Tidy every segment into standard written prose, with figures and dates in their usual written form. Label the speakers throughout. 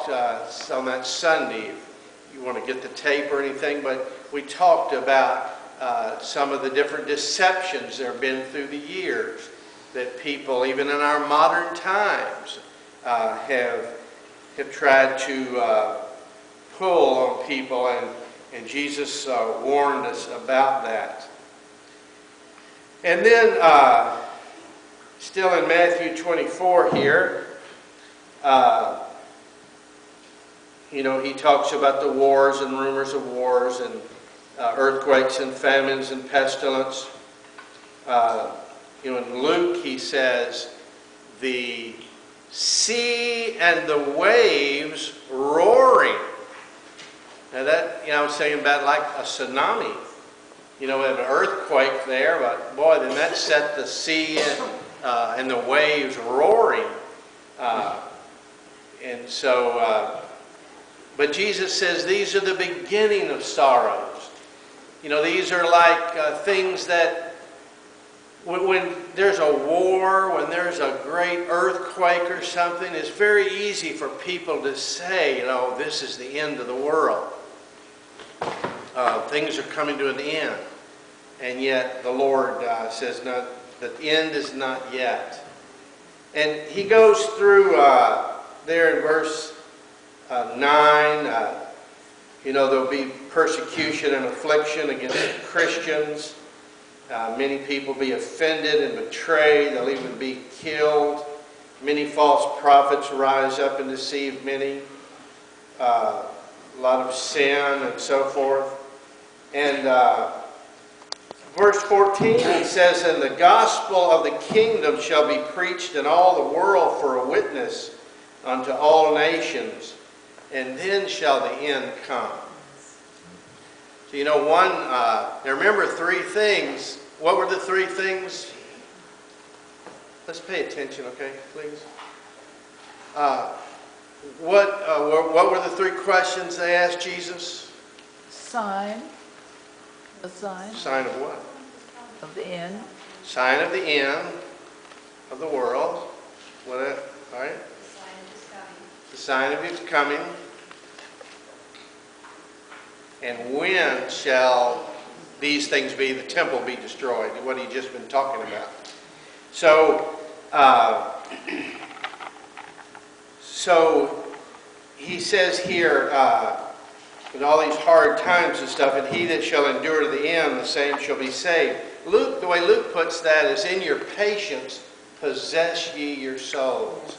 Speaker 1: talked on that Sunday, if you want to get the tape or anything, but we talked about some of the different deceptions there have been through the years that people, even in our modern times, have tried to pull on people, and Jesus warned us about that. And then, still in Matthew 24 here, he talks about the wars and rumors of wars and earthquakes and famines and pestilence. In Luke, he says, the sea and the waves roaring. Now that, I was saying about like a tsunami. We have an earthquake there, but boy, then that set the sea and the waves roaring. But Jesus says these are the beginning of sorrows. These are like things that when there's a war, when there's a great earthquake or something, it's very easy for people to say, this is the end of the world. Things are coming to an end. And yet the Lord says, no, the end is not yet. And he goes through there in verse 9, there'll be persecution and affliction against Christians. Many people be offended and betrayed. They'll even be killed. Many false prophets rise up and deceive many. A lot of sin and so forth. And verse 14, he says, and the gospel of the kingdom shall be preached in all the world for a witness unto all nations, and then shall the end come. So now remember three things. What were the three things? Let's pay attention, okay, please. What were the three questions they asked Jesus?
Speaker 2: Sign. A sign.
Speaker 1: Sign of what?
Speaker 2: Of the end.
Speaker 1: Sign of the end of the world. All right. The sign of his coming. And when shall these things be, the temple be destroyed? What he's just been talking about. So he says here, in all these hard times and stuff, and he that shall endure to the end, the same shall be saved. Luke, the way Luke puts that is, in your patience possess ye your souls.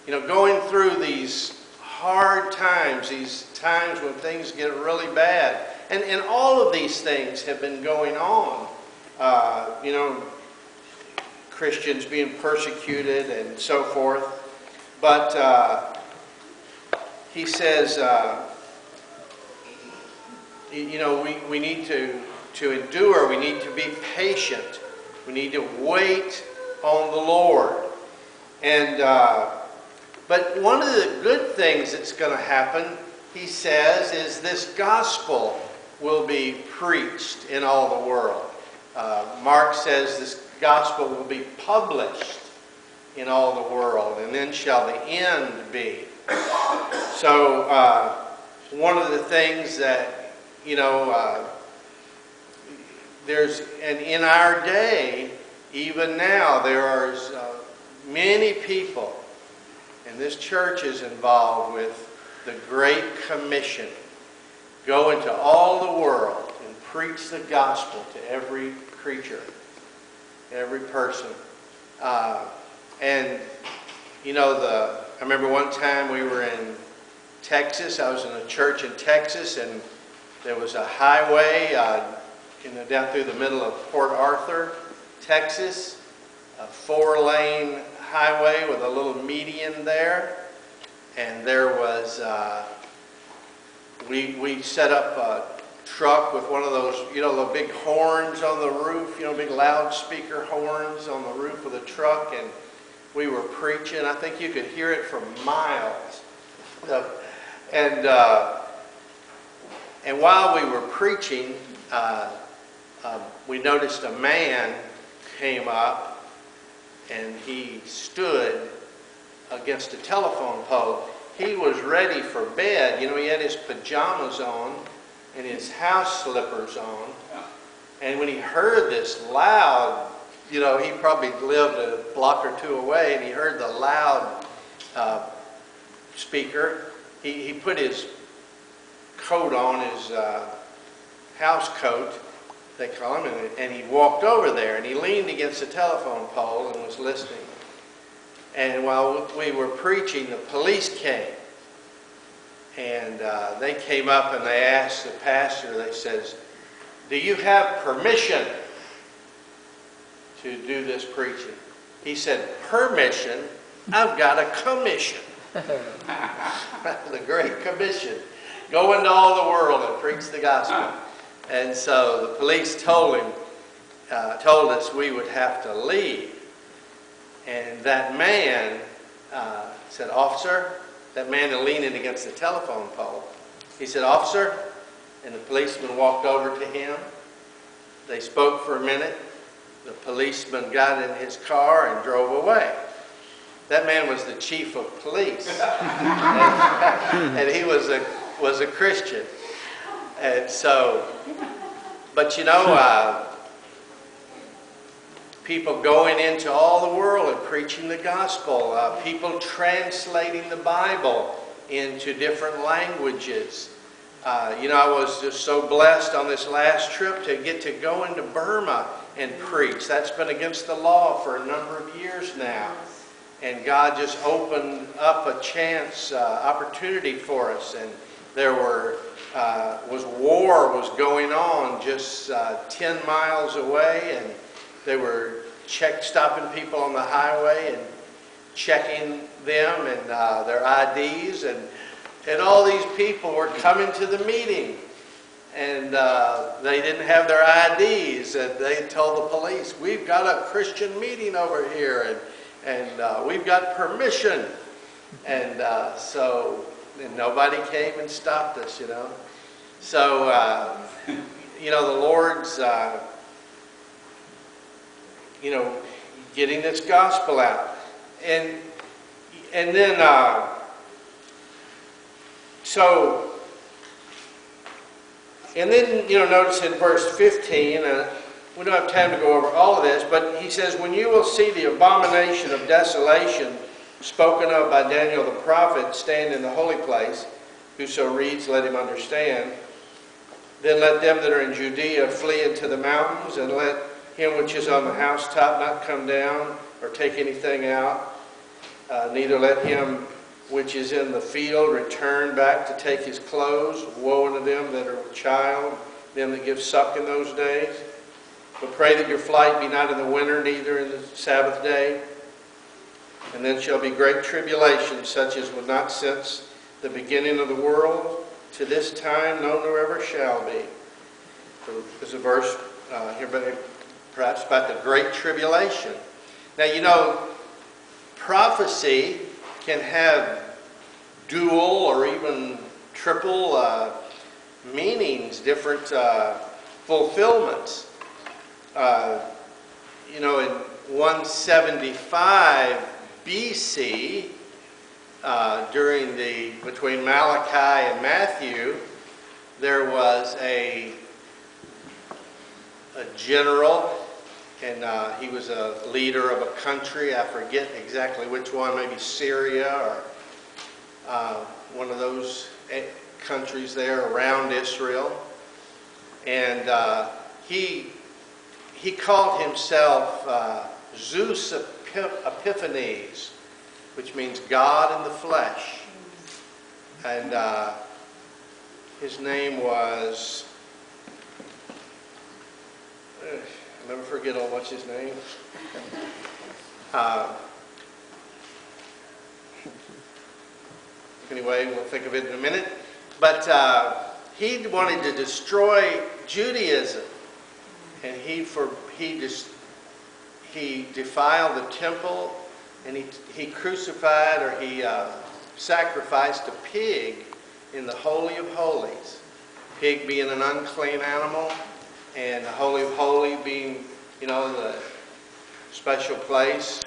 Speaker 1: Going through these hard times, these times when things get really bad, and all of these things have been going on. Christians being persecuted and so forth. But he says, we need to endure. We need to be patient. We need to wait on the Lord. And but one of the good things that's going to happen, he says, is this gospel will be preached in all the world. Mark says this gospel will be published in all the world, and then shall the end be. So one of the things that, there's, and in our day, even now, there are many people, and this church is involved with the Great Commission. Go into all the world and preach the gospel to every creature, every person. And I remember one time we were in Texas. I was in a church in Texas, and there was a highway down through the middle of Port Arthur, Texas, a 4-lane highway with a little median there. And there was, we set up a truck with one of those, the big horns on the roof, big loudspeaker horns on the roof of the truck, and we were preaching. I think you could hear it for miles. And while we were preaching, we noticed a man came up, and he stood against a telephone pole. he was ready for bed. You know, he had his pajamas on and his house slippers on. And when he heard this loud, you know, he probably lived a block or two away, and he heard the loud speaker. He put his coat on, his house coat, they call him, and he walked over there, and he leaned against the telephone pole and was listening. And while we were preaching, the police came. And they came up and they asked the pastor, they says, "Do you have permission to do this preaching?" He said, "Permission? I've got a commission." The Great Commission. Go into all the world and preach the gospel. And so the police told us we would have to leave. And that man said, "Officer," that man leaning against the telephone pole, he said, "Officer," and the policeman walked over to him. They spoke for a minute. The policeman got in his car and drove away. That man was the chief of police, and he was a Christian. And so, but you know, people going into all the world and preaching the gospel, people translating the Bible into different languages. You know, I was just so blessed on this last trip to get to go into Burma and preach. That's been against the law for a number of years now. And God just opened up a chance, opportunity for us. And there was war was going on just 10 miles away, and they were stopping people on the highway and checking them and their IDs, and all these people were coming to the meeting, and they didn't have their IDs, and they told the police, "We've got a Christian meeting over here, and we've got permission." And so nobody came and stopped us, you know. So, you know, the Lord's, you know, getting this gospel out. And then, you know, notice in verse 15, we don't have time to go over all of this, but he says, "When you will see the abomination of desolation spoken of by Daniel the prophet stand in the holy place, whoso reads, let him understand. Then let them that are in Judea flee into the mountains, and let him which is on the housetop not come down or take anything out. Neither let him which is in the field return back to take his clothes. Woe unto them that are with child, them that give suck in those days. But pray that your flight be not in the winter, neither in the Sabbath day. And then shall be great tribulation, such as was not since the beginning of the world to this time, no, nor ever shall be." So there's a verse here, perhaps about the great tribulation. Now, you know, prophecy can have dual or even triple meanings, different fulfillments. You know, in 175 BC, between Malachi and Matthew, there was a general, and he was a leader of a country. I forget exactly which one, maybe Syria or one of those countries there around Israel. And he called himself Zeus Epiphanes, which means God in the flesh. And his name was, I'll never forget what's his name. Anyway, we'll think of it in a minute. But he wanted to destroy Judaism, and he defiled the temple, and he crucified, or he sacrificed a pig in the Holy of Holies. Pig being an unclean animal, and the Holy of Holies being, you know, the special place